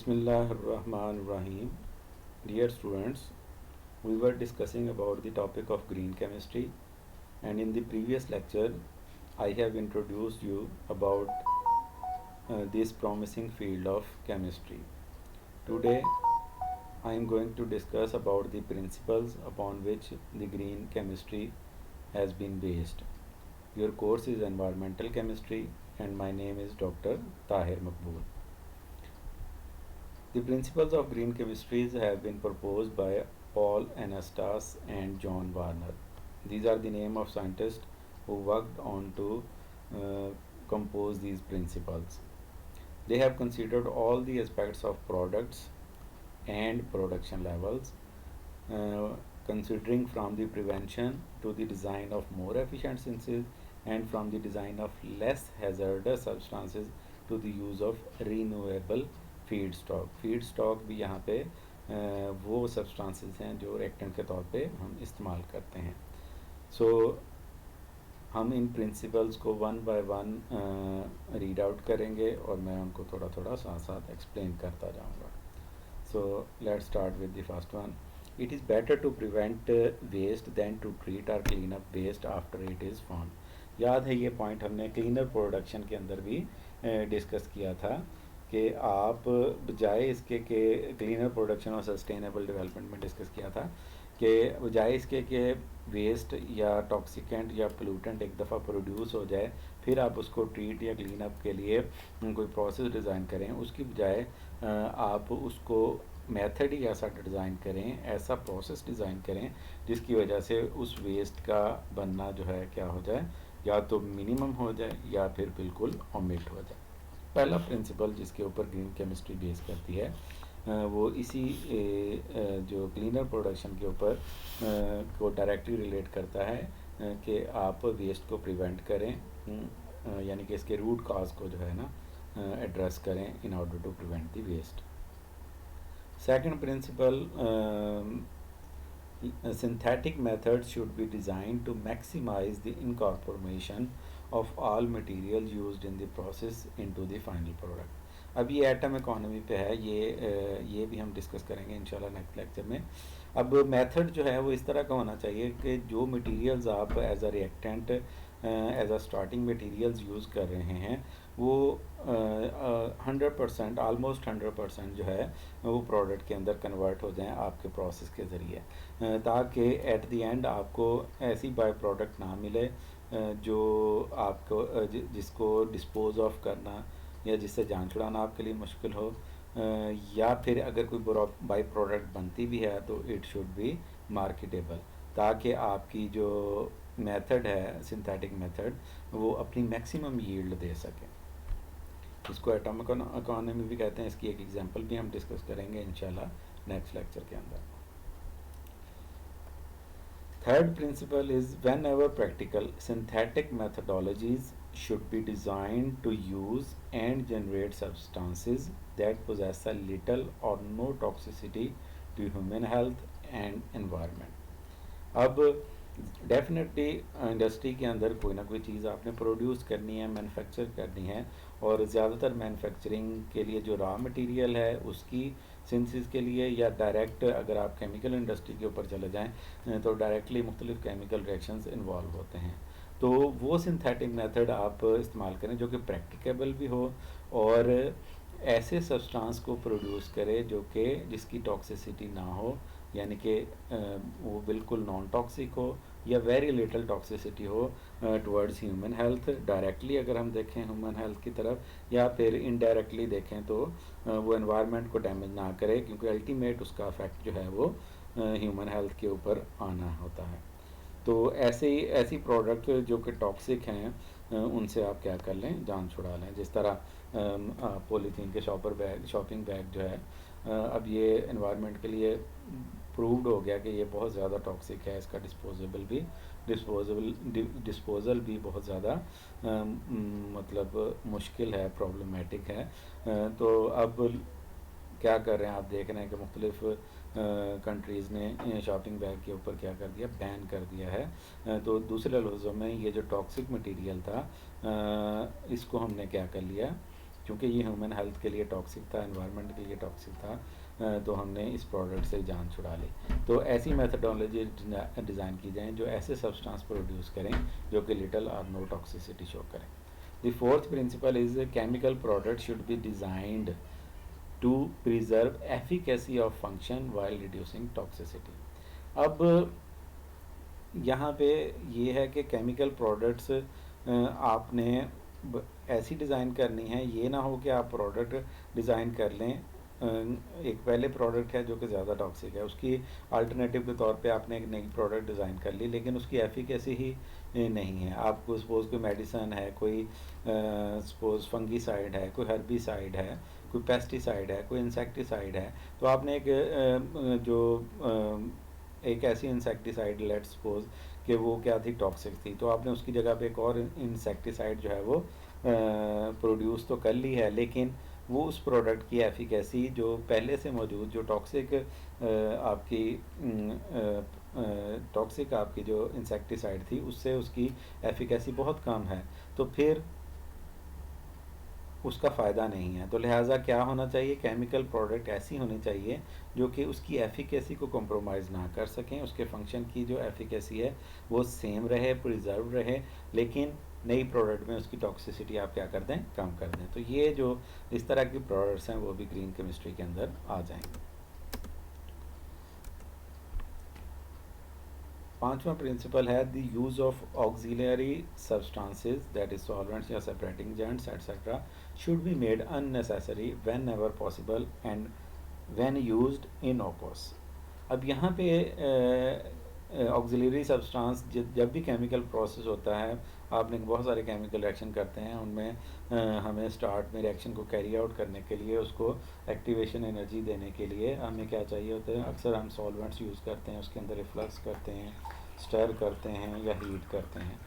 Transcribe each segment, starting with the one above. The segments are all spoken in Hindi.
Bismillahirrahmanirrahim. Dear students, we were discussing about the topic of green chemistry, and in the previous lecture I have introduced you about this promising field of chemistry. Today I am going to discuss about the principles upon which the green chemistry has been based. Your course is environmental chemistry and my name is Dr. Tahir Makbool. The principles of green chemistry have been proposed by Paul Anastas and John Warner. These are the name of scientists who worked on to compose these principles. They have considered all the aspects of products and production levels, considering from the prevention to the design of more efficient synthesis and from the design of less hazardous substances to the use of renewable feed stock भी यहाँ पे वो सब्सटेंसेस हैं जो रिएक्टेंट के तौर पे हम इस्तेमाल करते हैं. हम इन प्रिंसिपल्स को one by one read out करेंगे और मैं उनको थोड़ा थोड़ा साथ साथ एक्सप्लेन करता जाऊँगा. Let's start with the first one. It is better to prevent waste than to treat और clean up waste after it is form. याद है ये पॉइंट हमने क्लीनर प्रोडक्शन के अंदर भी डिस्कस किया था कि आप बजाय इसके के क्लीनर प्रोडक्शन और सस्टेनेबल डेवलपमेंट में डिस्कस किया था कि बजाय इसके के वेस्ट या टॉक्सिकेंट या पोल्यूटेंट एक दफ़ा प्रोड्यूस हो जाए फिर आप उसको ट्रीट या क्लीन अप के लिए कोई प्रोसेस डिज़ाइन करें, उसकी बजाय आप उसको मेथड ही ऐसा डिज़ाइन करें, ऐसा प्रोसेस डिज़ाइन करें जिसकी वजह से उस वेस्ट का बनना जो है क्या हो जाए, या तो मिनिमम हो जाए या फिर बिल्कुल ओमिट हो जाए. पहला प्रिंसिपल जिसके ऊपर ग्रीन केमिस्ट्री बेस करती है वो इसी जो क्लीनर प्रोडक्शन के ऊपर को डायरेक्टली रिलेट करता है कि आप वेस्ट को प्रिवेंट करें, यानी कि इसके रूट काज को जो है ना एड्रेस करें in order to prevent the waste. Second principle, synthetic methods should be designed to maximize the incorporation of all materials used in the process into the final product. अब ये एटम इकोनॉमी पे है, ये भी हम डिस्कस करेंगे इंशाल्लाह नेक्स्ट लेक्चर में. अब मेथड जो है वो इस तरह का होना चाहिए कि जो मटेरियल्स आप as a reactant as a starting materials use कर रहे हैं वो 100% ऑलमोस्ट 100% जो है वो प्रोडक्ट के अंदर कन्वर्ट हो जाएं आपके प्रोसेस के ज़रिए, ताकि एट द एंड आपको ऐसी बाय प्रोडक्ट ना मिले जो आपको जिसको डिस्पोज ऑफ करना या जिससे जान छुड़ाना आपके लिए मुश्किल हो, या फिर अगर कोई बाई प्रोडक्ट बनती भी है तो इट शुड बी मार्केटेबल, ताकि आपकी जो मेथड है सिंथेटिक मेथड वो अपनी मैक्सिमम यील्ड दे सके. इसको एटॉमिक इकोनॉमी भी कहते हैं. इसकी एक एग्जांपल भी हम डिस्कस करेंगे इंशाल्लाह नेक्स्ट लेक्चर के अंदर. Third principal is when ever practical synthetic methodologies should be designed to use and generate substances that possess a little or no toxicity to human health and environment. अब डेफिनेटली इंडस्ट्री के अंदर कोई ना कोई चीज़ आपने प्रोड्यूस करनी है, मैन्युफैक्चर करनी है, और ज़्यादातर मैन्युफैक्चरिंग के लिए जो रॉ मटेरियल है उसकी सिंथेसिस के लिए या डायरेक्ट अगर आप केमिकल इंडस्ट्री के ऊपर चले जाएं तो डायरेक्टली मुख्तलिफ केमिकल रिएक्शंस इन्वॉल्व होते हैं. तो वो सिंथेटिक मेथड आप इस्तेमाल करें जो कि प्रैक्टिकेबल भी हो और ऐसे सब्सटेंस को प्रोड्यूस करे जो कि जिसकी टॉक्सिसिटी ना हो, यानी कि वो बिल्कुल नॉन टॉक्सिक हो या वेरी लिटल टॉक्सिसिटी हो टुवर्ड्स ह्यूमन हेल्थ. डायरेक्टली अगर हम देखें ह्यूमन हेल्थ की तरफ या फिर इनडायरेक्टली देखें तो वो एनवायरनमेंट को डैमेज ना करे, क्योंकि अल्टीमेट उसका इफेक्ट जो है वो ह्यूमन हेल्थ के ऊपर आना होता है. तो ऐसी प्रोडक्ट जो कि टॉक्सिक हैं उनसे आप क्या कर लें, जान छुड़ा लें. जिस तरह पॉलीथीन के शॉपिंग बैग जो है अब ये एनवायरनमेंट के लिए प्रूव्ड हो गया कि ये बहुत ज़्यादा टॉक्सिक है, इसका डिस्पोज़ल भी बहुत ज़्यादा मतलब मुश्किल है, प्रॉब्लमेटिक है. तो अब क्या कर रहे हैं आप देख रहे हैं कि मुख्तलिफ कंट्रीज़ ने शॉपिंग बैग के ऊपर क्या कर दिया, बैन कर दिया है. तो दूसरे लफ्ज़ों में ये जो टॉक्सिक मटेरियल था इसको हमने क्या कर लिया, क्योंकि ये ह्यूमन हेल्थ के लिए टॉक्सिक था, एनवायरनमेंट के लिए टॉक्सिक था, तो हमने इस प्रोडक्ट से जान छुड़ा ली। तो ऐसी मेथडोलॉजी डिज़ाइन की जाए जो ऐसे सब्सटेंस प्रोड्यूस करें जो कि लिटल और नो टॉक्सिसिटी शो करें। The fourth principle is chemical product should be designed to preserve efficacy of function while reducing toxicity. अब यहाँ पे ये है कि केमिकल प्रोडक्ट्स आपने ऐसी डिज़ाइन करनी है, ये ना हो कि आप प्रोडक्ट डिज़ाइन कर लें, एक पहले प्रोडक्ट है जो कि ज़्यादा टॉक्सिक है, उसकी अल्टरनेटिव के तौर पे आपने एक नई प्रोडक्ट डिज़ाइन कर ली लेकिन उसकी एफिकेसी ही नहीं है। आपको सपोज़ कोई मेडिसन है, कोई सपोज़ फंगीसाइड है, कोई हर्बिसाइड है, कोई पेस्टिसाइड है, कोई इंसेक्टिसाइड है, तो आपने एक ऐसी इंसेक्टिसाइड लेट्स सपोज कि वो क्या थी, टॉक्सिक थी, तो आपने उसकी जगह पे एक और इंसेक्टिसाइड जो है वो प्रोड्यूस तो कर ली है, लेकिन वो उस प्रोडक्ट की एफिकेसी जो पहले से मौजूद जो टॉक्सिक आपकी जो इंसेक्टिसाइड थी उससे उसकी एफिकेसी बहुत कम है, तो फिर उसका फ़ायदा नहीं है। तो लिहाजा क्या होना चाहिए, केमिकल प्रोडक्ट ऐसी होनी चाहिए जो कि उसकी एफिकेसी को कॉम्प्रोमाइज़ ना कर सकें, उसके फंक्शन की जो एफिकेसी है वो सेम रहे, प्रिजर्व रहे, लेकिन नई प्रोडक्ट में उसकी टॉक्सिसिटी आप क्या कर दें, कम कर दें। तो ये जो इस तरह की प्रोडक्ट्स हैं वो भी ग्रीन केमिस्ट्री के अंदर आ जाएंगे। पांचवा प्रिंसिपल है the use of auxiliary substances that is solvents या separating agents etcetera should be made unnecessary whenever possible and when used innocuous. अब यहाँ पे ऑक्सिलरी सब्सटेंस जब भी केमिकल प्रोसेस होता है, आपने बहुत सारे केमिकल रिएक्शन करते हैं, उनमें हमें स्टार्ट में रिएक्शन को कैरी आउट करने के लिए, उसको एक्टिवेशन एनर्जी देने के लिए हमें क्या चाहिए होता है, अक्सर हम सॉल्वेंट्स यूज़ करते हैं, उसके अंदर रिफ्लक्स करते हैं, स्टर करते हैं या हीट करते हैं।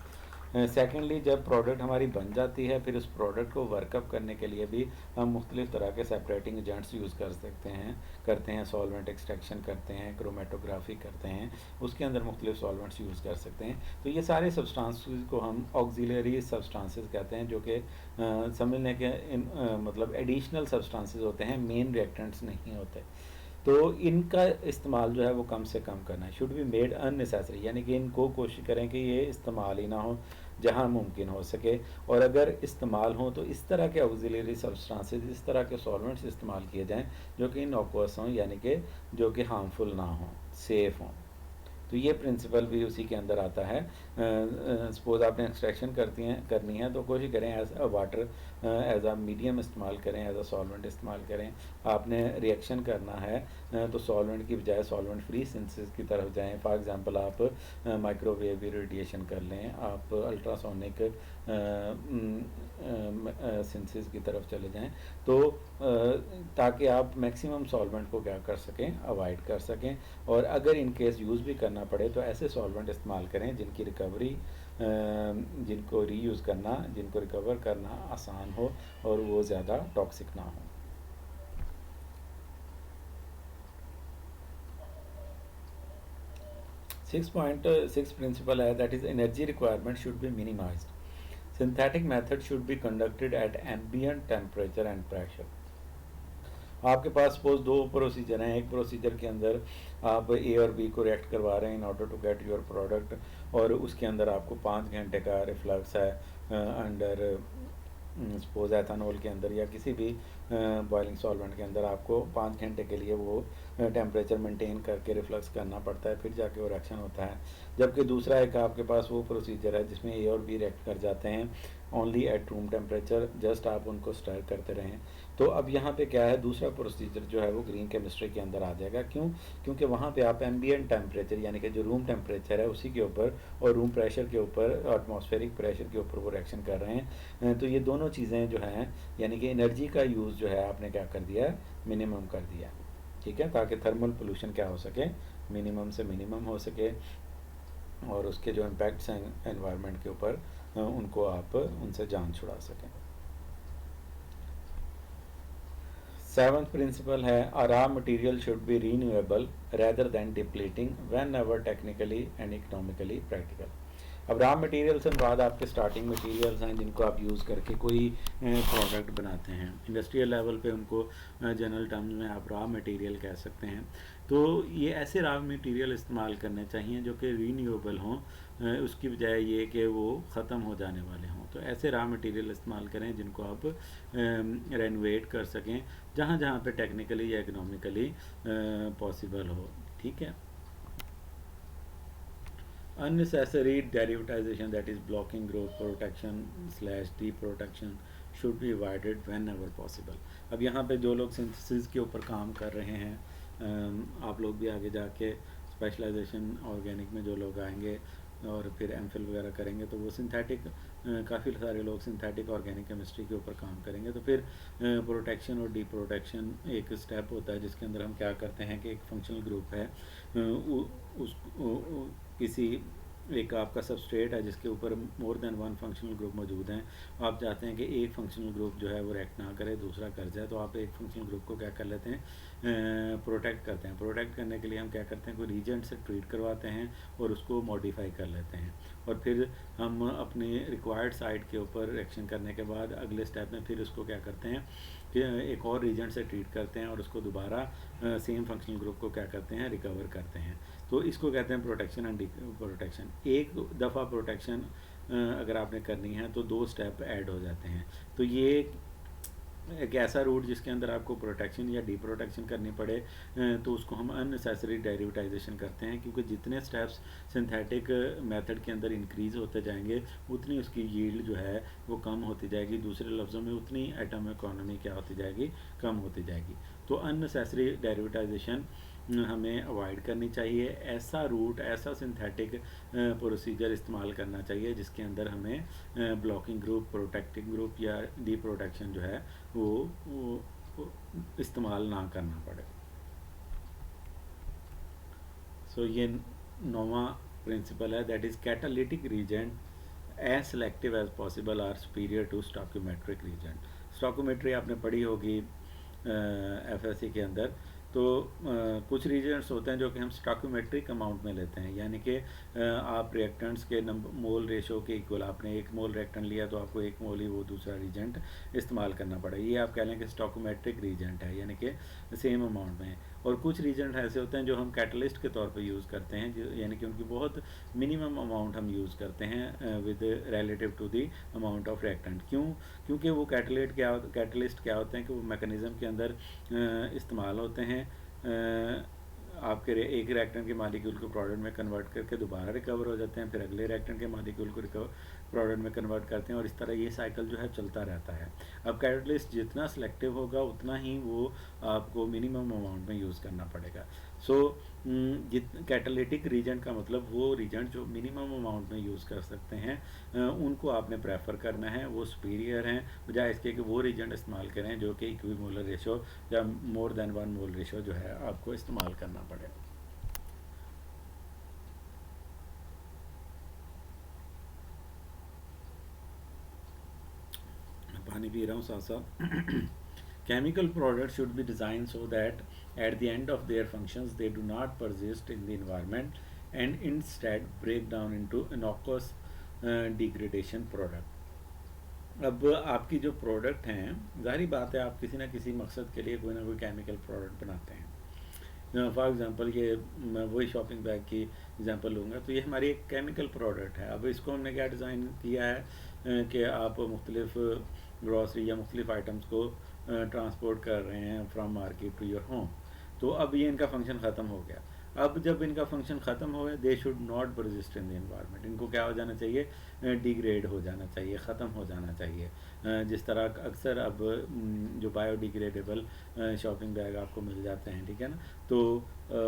सेकेंडली जब प्रोडक्ट हमारी बन जाती है, फिर उस प्रोडक्ट को वर्कअप करने के लिए भी हम मुख्तलिफ़ तरह के सेपरेटिंग एजेंट्स यूज़ करते हैं, सॉल्वेंट एक्सट्रैक्शन करते हैं, क्रोमेटोग्राफी करते हैं, उसके अंदर मुख्तलिफ सॉल्वेंट्स यूज़ कर सकते हैं। तो ये सारे सब्सटेंसेस को हम ऑक्सिलरी सब्सटेंसेस कहते हैं, जो कि समझने के मतलब एडिशनल सब्सटेंसेस होते हैं, मेन रिएक्टेंट्स नहीं होते। तो इनका इस्तेमाल जो है वो कम से कम करना है, शुड बी मेड अननेसेसरी, यानी कि इनको कोशिश करें कि ये इस्तेमाल ही ना हो जहाँ मुमकिन हो सके, और अगर इस्तेमाल हो तो इस तरह के ऑक्सिलरी सब्सटेंसेस, इस तरह के सॉल्वेंट्स इस्तेमाल किए जाएं जो कि इनऑक्वस हों, यानी कि जो कि हार्मफुल ना हों, सेफ़ हों। तो ये प्रिंसिपल भी उसी के अंदर आता है। सपोज़ आपने एक्सट्रैक्शन करनी है तो कोशिश करें as a water as a medium इस्तेमाल करें, एज अ सॉल्वेंट इस्तेमाल करें। आपने रिएक्शन करना है तो सॉल्वेंट की बजाय सॉल्वेंट फ्री सिंथेसिस की तरफ जाएं। फॉर एग्जांपल आप माइक्रोवेव रेडिएशन कर लें, आप अल्ट्रासोनिक सिंथेसिस की तरफ चले जाएं, तो ताकि आप मैक्सिमम सॉल्वेंट को क्या कर सकें, अवॉइड कर सकें। और अगर इन केस यूज़ भी करना पड़े तो ऐसे सॉल्वेंट इस्तेमाल करें जिनकी रिकवरी जिनको रीयूज़ करना, जिनको रिकवर करना आसान हो और वो ज़्यादा टॉक्सिक ना हो। सिक्स प्रिंसिपल है that is energy requirement should be minimised. Synthetic method should be conducted at ambient temperature and pressure. आपके पास सपोज दो प्रोसीजर हैं, एक प्रोसीजर के अंदर आप ए और बी को रिएक्ट करवा रहे हैं in order to get your product, और उसके अंदर आपको 5 घंटे का रिफ्लक्स है अंडर सपोज एथानॉल के अंदर या किसी भी बॉइलिंग सॉल्वेंट के अंदर आपको 5 घंटे के लिए वो टेम्परेचर मेंटेन करके रिफ्लक्स करना पड़ता है, फिर जाके वो रिएक्शन होता है। जबकि दूसरा एक आपके पास वो प्रोसीजर है जिसमें ए और बी रिएक्ट कर जाते हैं only at room temperature, just आप उनको स्टर करते रहें। तो अब यहाँ पे क्या है, दूसरा प्रोसीजर जो है वो ग्रीन केमिस्ट्री के अंदर आ जाएगा। क्यों? क्योंकि वहाँ पे आप एम्बिएंट टेम्परेचर यानी कि जो रूम टेम्परेचर है उसी के ऊपर और रूम प्रेशर के ऊपर, एटमॉस्फेरिक प्रेशर के ऊपर वो रिएक्शन कर रहे हैं। तो ये दोनों चीज़ें जो हैं, यानी कि एनर्जी का यूज़ जो है आपने क्या कर दिया, मिनिमम कर दिया, ठीक है, ताकि थर्मल पोल्यूशन क्या हो सके, मिनिमम से मिनिमम हो सके, और उसके जो इम्पैक्ट्स हैं एनवायरनमेंट के ऊपर उनको आप उनसे जान छुड़ा सकें। सेवंथ प्रिंसिपल है a raw material should be renewable rather than depleting when ever technically and economically practical. अब रॉ मटेरियल से बाद आपके स्टार्टिंग मटेरियल्स हैं जिनको आप यूज़ करके कोई प्रोडक्ट बनाते हैं। इंडस्ट्रियल लेवल पे उनको जनरल टर्म्स में आप रॉ मटेरियल कह सकते हैं। तो ये ऐसे रॉ मटेरियल इस्तेमाल करने चाहिए जो कि रीन्यूएबल हों, उसकी बजाय ये कि वो ख़त्म हो जाने वाले हों। तो ऐसे रॉ मटेरियल इस्तेमाल करें जिनको आप रेनोवेट कर सकें जहाँ जहाँ पे टेक्निकली या इकोनॉमिकली पॉसिबल हो। ठीक है। Unnecessary derivatization, that is blocking growth protection slash deprotection, should be avoided whenever possible. अब यहाँ पे जो लोग सिंथेसिस के ऊपर काम कर रहे हैं, आप लोग भी आगे जाके स्पेशलाइजेशन ऑर्गेनिक में जो लोग आएंगे और फिर एमफिल वगैरह करेंगे तो वो सिंथेटिक, काफ़ी सारे लोग सिंथेटिक ऑर्गेनिक केमिस्ट्री के ऊपर काम करेंगे। तो फिर प्रोटेक्शन और डी प्रोटेक्शन एक स्टेप होता है जिसके अंदर हम क्या करते हैं कि एक फंक्शनल ग्रुप है, किसी एक आपका सबस्ट्रेट है जिसके ऊपर more than one functional group मौजूद हैं। आप चाहते हैं कि एक फंक्शनल ग्रुप जो है वो रिएक्ट ना करे, दूसरा कर जाए, तो आप एक फंक्शनल ग्रुप को क्या कर लेते हैं, प्रोटेक्ट करते हैं। प्रोटेक्ट करने के लिए हम क्या करते हैं, कोई रीजेंट से ट्रीट करवाते हैं और उसको मॉडिफाई कर लेते हैं, और फिर हम अपने रिक्वायर्ड साइट के ऊपर रिएक्शन करने के बाद अगले स्टेप में फिर उसको क्या करते हैं कि एक और रीजेंट से ट्रीट करते हैं और उसको दोबारा सेम फंक्शनल ग्रुप को क्या करते हैं, रिकवर करते हैं। तो इसको कहते हैं प्रोटेक्शन एंड प्रोटेक्शन। एक दफ़ा प्रोटेक्शन अगर आपने करनी है तो दो स्टेप ऐड हो जाते हैं। तो ये एक ऐसा रूट जिसके अंदर आपको प्रोटेक्शन या डी प्रोटेक्शन करनी पड़े तो उसको हम अननेसेसरी डेरिवेटाइजेशन करते हैं, क्योंकि जितने स्टेप्स सिंथेटिक मेथड के अंदर इंक्रीज़ होते जाएंगे उतनी उसकी यील्ड जो है वो कम होती जाएगी। दूसरे लफ्ज़ों में उतनी एटम इकोनॉमी क्या होती जाएगी, कम होती जाएगी। तो अननेसेसरी डेरिवेटाइजेशन हमें अवॉइड करनी चाहिए। ऐसा रूट, ऐसा सिंथेटिक प्रोसीजर इस्तेमाल करना चाहिए जिसके अंदर हमें ब्लॉकिंग ग्रुप, प्रोटेक्टिंग ग्रुप या डी प्रोटेक्शन जो है वो इस्तेमाल ना करना पड़े। सो ये नौवां प्रिंसिपल है, that is catalytic reagent as selective as possible are superior to stoichiometric reagent. Stoichiometry आपने पढ़ी होगी एफएससी के अंदर। तो कुछ रीजेंट्स होते हैं जो कि हम स्टॉकियोमेट्रिक अमाउंट में लेते हैं, यानी कि आप रिएक्टेंट्स के मोल रेशो के इक्वल, आपने एक मोल रिएक्टेंट लिया तो आपको एक मोल ही वो दूसरा रीजेंट इस्तेमाल करना पड़ेगा। ये आप कह लें कि स्टॉकियोमेट्रिक रीजेंट है, यानी कि सेम अमाउंट में। और कुछ रीजेंट ऐसे होते हैं जो हम कैटलिस्ट के तौर पर यूज़ करते हैं, यानी कि उनकी बहुत मिनिमम अमाउंट हम यूज़ करते हैं with relative to the amount of reactant. क्यों? क्योंकि वो कैटलिस्ट क्या होते हैं कि वो मैकेनिज़्म के अंदर इस्तेमाल होते हैं, आपके एक रिएक्टेंट के मालिक्यूल को प्रोडक्ट में कन्वर्ट करके दोबारा रिकवर हो जाते हैं, फिर अगले रिएक्टेंट के मालिक्यूल को प्रोडक्ट में कन्वर्ट करते हैं, और इस तरह ये साइकिल जो है चलता रहता है। अब कैटलिस्ट जितना सिलेक्टिव होगा उतना ही वो आपको मिनिमम अमाउंट में यूज़ करना पड़ेगा। सो कैटालिटिक रीजेंट का मतलब वो रीजेंट जो मिनिमम अमाउंट में यूज़ कर सकते हैं उनको आपने प्रेफर करना है, वो सुपीरियर हैं, बजाय इसके कि वो रीजेंट इस्तेमाल करें जो कि इक्विमोलर रेशो या more than one mole ratio जो है आपको इस्तेमाल करना पड़े। पानी पी रहा हूँ साथ साथ। Chemical products should be designed so that at the end of their functions they do not persist in the environment and instead break down into innocuous degradation product. अब आपकी जो प्रोडक्ट हैं, ज़ाहिर बात है आप किसी ना किसी मकसद के लिए कोई ना कोई केमिकल प्रोडक्ट बनाते हैं। फॉर एग्ज़ाम्पल ये मैं वही शॉपिंग बैग की एग्ज़ाम्पल लूँगा, तो ये हमारी एक केमिकल प्रोडक्ट है। अब इसको हमने क्या डिज़ाइन किया है कि आप मुख्तलिफ़ ग्रॉसरी या मुख्तलिफ़ आइटम्स को ट्रांसपोर्ट कर रहे हैं from market to your home. तो अब ये इनका फंक्शन ख़त्म हो गया। अब जब इनका फंक्शन ख़त्म हो गया, they should not persist in the environment, इनको क्या हो जाना चाहिए, डिग्रेड हो जाना चाहिए, ख़त्म हो जाना चाहिए। जिस तरह अक्सर अब जो बायोडिग्रेडेबल शॉपिंग बैग आपको मिल जाते हैं, ठीक है ना, तो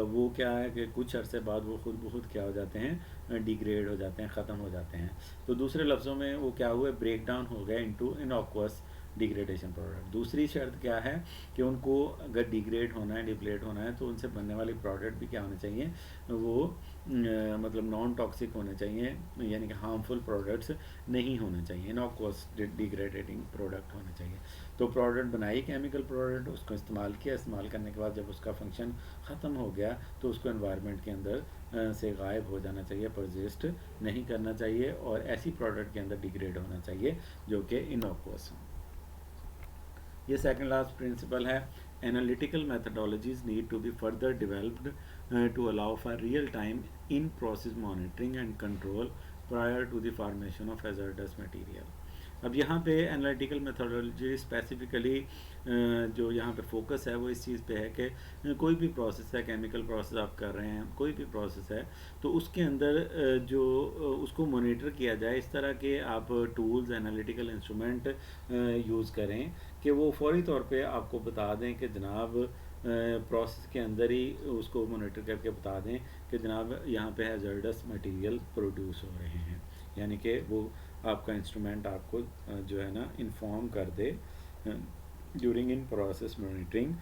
वो क्या है कि कुछ अरसे बाद वो खुद ब खुद क्या हो जाते हैं, डिग्रेड हो जाते हैं, ख़त्म हो जाते हैं। तो दूसरे लफ्ज़ों में वो क्या हुआ, ब्रेक डाउन हो गया इनटू इनॉक्वस डिग्रेडेशन प्रोडक्ट। दूसरी शर्त क्या है कि उनको अगर डिग्रेड होना है, डिप्लेट होना है, तो उनसे बनने वाली प्रोडक्ट भी क्या होने चाहिए, वो मतलब नॉन टॉक्सिक होने चाहिए, यानी कि हार्मफुल प्रोडक्ट्स नहीं होने चाहिए, इनॉक्वस डिग्रेडेटिंग प्रोडक्ट होने चाहिए। तो प्रोडक्ट बनाई केमिकल प्रोडक्ट, उसको इस्तेमाल किया, इस्तेमाल करने के बाद जब उसका फंक्शन ख़त्म हो गया तो उसको एनवायरनमेंट के अंदर से गायब हो जाना चाहिए, परजिस्ट नहीं करना चाहिए, और ऐसी प्रोडक्ट के अंदर डिग्रेड होना चाहिए जो कि इनॉक्वस हो। ये सेकंड लास्ट प्रिंसिपल है। Analytical methodologies need to be further developed to allow for real time in process monitoring and control prior to the formation of hazardous material. अब यहाँ पे एनालिटिकल मेथोडोलॉजी स्पेसिफिकली जो यहाँ पे फोकस है वो इस चीज़ पे है कि कोई भी प्रोसेस है, केमिकल प्रोसेस आप कर रहे हैं, कोई भी प्रोसेस है, तो उसके अंदर जो उसको मॉनिटर किया जाए, इस तरह के आप टूल्स, एनालिटिकल इंस्ट्रूमेंट यूज़ करें कि वो फौरी तौर पे आपको बता दें कि जनाब प्रोसेस के अंदर ही उसको मॉनिटर करके बता दें कि जनाब यहाँ पे हैज़ार्डस मटेरियल प्रोड्यूस हो रहे हैं, यानी कि वो आपका इंस्ट्रूमेंट आपको जो है ना इन्फॉर्म कर दे ड्यूरिंग इन प्रोसेस मॉनिटरिंग,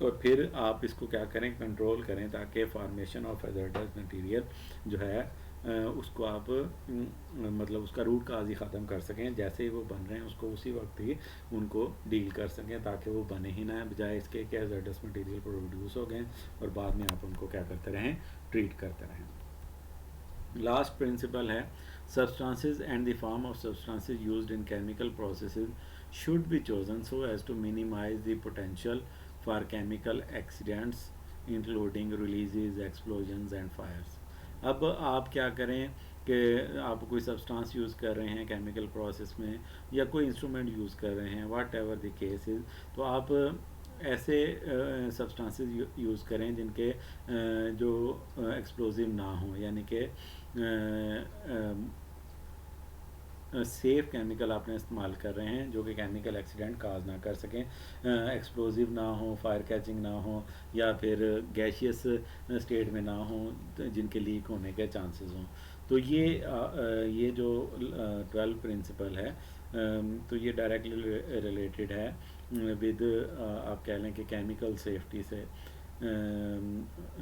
और फिर आप इसको क्या करें, कंट्रोल करें, ताकि फॉर्मेशन ऑफ हैज़ार्डस मटेरियल जो है उसको आप मतलब उसका रूट काज ही ख़त्म कर सकें, जैसे ही वो बन रहे हैं उसको उसी वक्त ही उनको डील कर सकें, ताकि वो बने ही ना, बजाय इसके कि हैज़ार्डस मटेरियल प्रोड्यूस हो गए और बाद में आप उनको क्या करते रहें, ट्रीट करते रहें। लास्ट प्रिंसिपल है, substances and the form of substances used in chemical processes should be chosen so as to minimize the potential for chemical accidents including releases, explosions and fires। अब आप क्या करें कि आप कोई सब्सटेंस यूज़ कर रहे हैं केमिकल प्रोसेस में, या कोई इंस्ट्रूमेंट यूज़ कर रहे हैं, वाट एवर द केस इज़, तो आप ऐसे सब्सटेंसेस यूज़ करें जिनके जो एक्सप्लोजिव ना हो, यानी कि सेफ़ केमिकल आपने इस्तेमाल कर रहे हैं जो कि केमिकल एक्सीडेंट काज ना कर सकें, एक्सप्लोजिव ना हो, फायर कैचिंग ना हो, या फिर गैशियस स्टेट में ना हो जिनके लीक होने के चांसेस हों। तो ये जो 12 प्रिंसिपल है, तो ये डायरेक्टली रिलेटेड है विद आप कह लें कि केमिकल सेफ्टी से।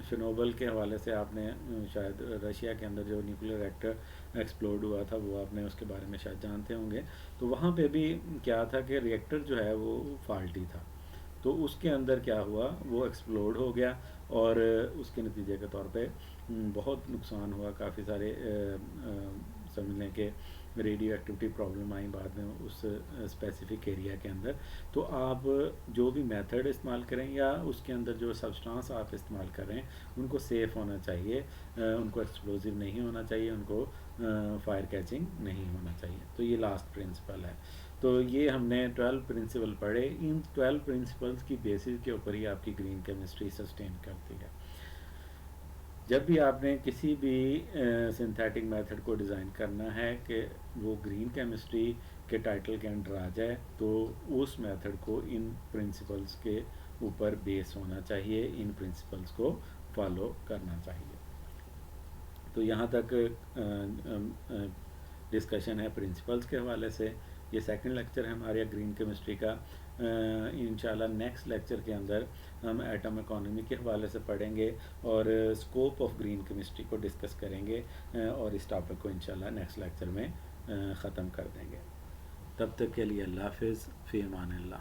शनोबल के हवाले से आपने शायद रशिया के अंदर जो न्यूक्लियर रिएक्टर एक्सप्लोड हुआ था वो आपने उसके बारे में शायद जानते होंगे। तो वहाँ पे भी क्या था कि रिएक्टर जो है वो फॉल्टी था, तो उसके अंदर क्या हुआ, वो एक्सप्लोड हो गया, और उसके नतीजे के तौर पे बहुत नुकसान हुआ, काफ़ी सारे समझ लें कि रेडियो एक्टिविटी प्रॉब्लम आई बाद में उस स्पेसिफिक एरिया के अंदर। तो आप जो भी मेथड इस्तेमाल करें या उसके अंदर जो सब्सटेंस आप इस्तेमाल कर रहे हैं उनको सेफ़ होना चाहिए, उनको एक्सप्लोजिव नहीं होना चाहिए, उनको फायर कैचिंग नहीं होना चाहिए। तो ये लास्ट प्रिंसिपल है। तो ये हमने 12 प्रिंसिपल पढ़े। इन 12 प्रिंसिपल्स की बेसिस के ऊपर ही आपकी ग्रीन केमिस्ट्री सस्टेन करती है। जब भी आपने किसी भी सिंथेटिक मेथड को डिज़ाइन करना है कि वो ग्रीन केमिस्ट्री के टाइटल के अंडर आ जाए, तो उस मेथड को इन प्रिंसिपल्स के ऊपर बेस होना चाहिए, इन प्रिंसिपल्स को फॉलो करना चाहिए। तो यहाँ तक डिस्कशन है प्रिंसिपल्स के हवाले से। ये सेकंड लेक्चर है हमारे ग्रीन केमिस्ट्री का। इंशाल्लाह नेक्स्ट लेक्चर के अंदर हम एटम इकोनॉमी के हवाले से पढ़ेंगे और स्कोप ऑफ ग्रीन केमिस्ट्री को डिस्कस करेंगे, और इस टॉपिक को इंशाल्लाह नेक्स्ट लेक्चर में ख़त्म कर देंगे। तब तक के लिए अल्लाह हाफ़िज़, फ़ी अमान अल्लाह।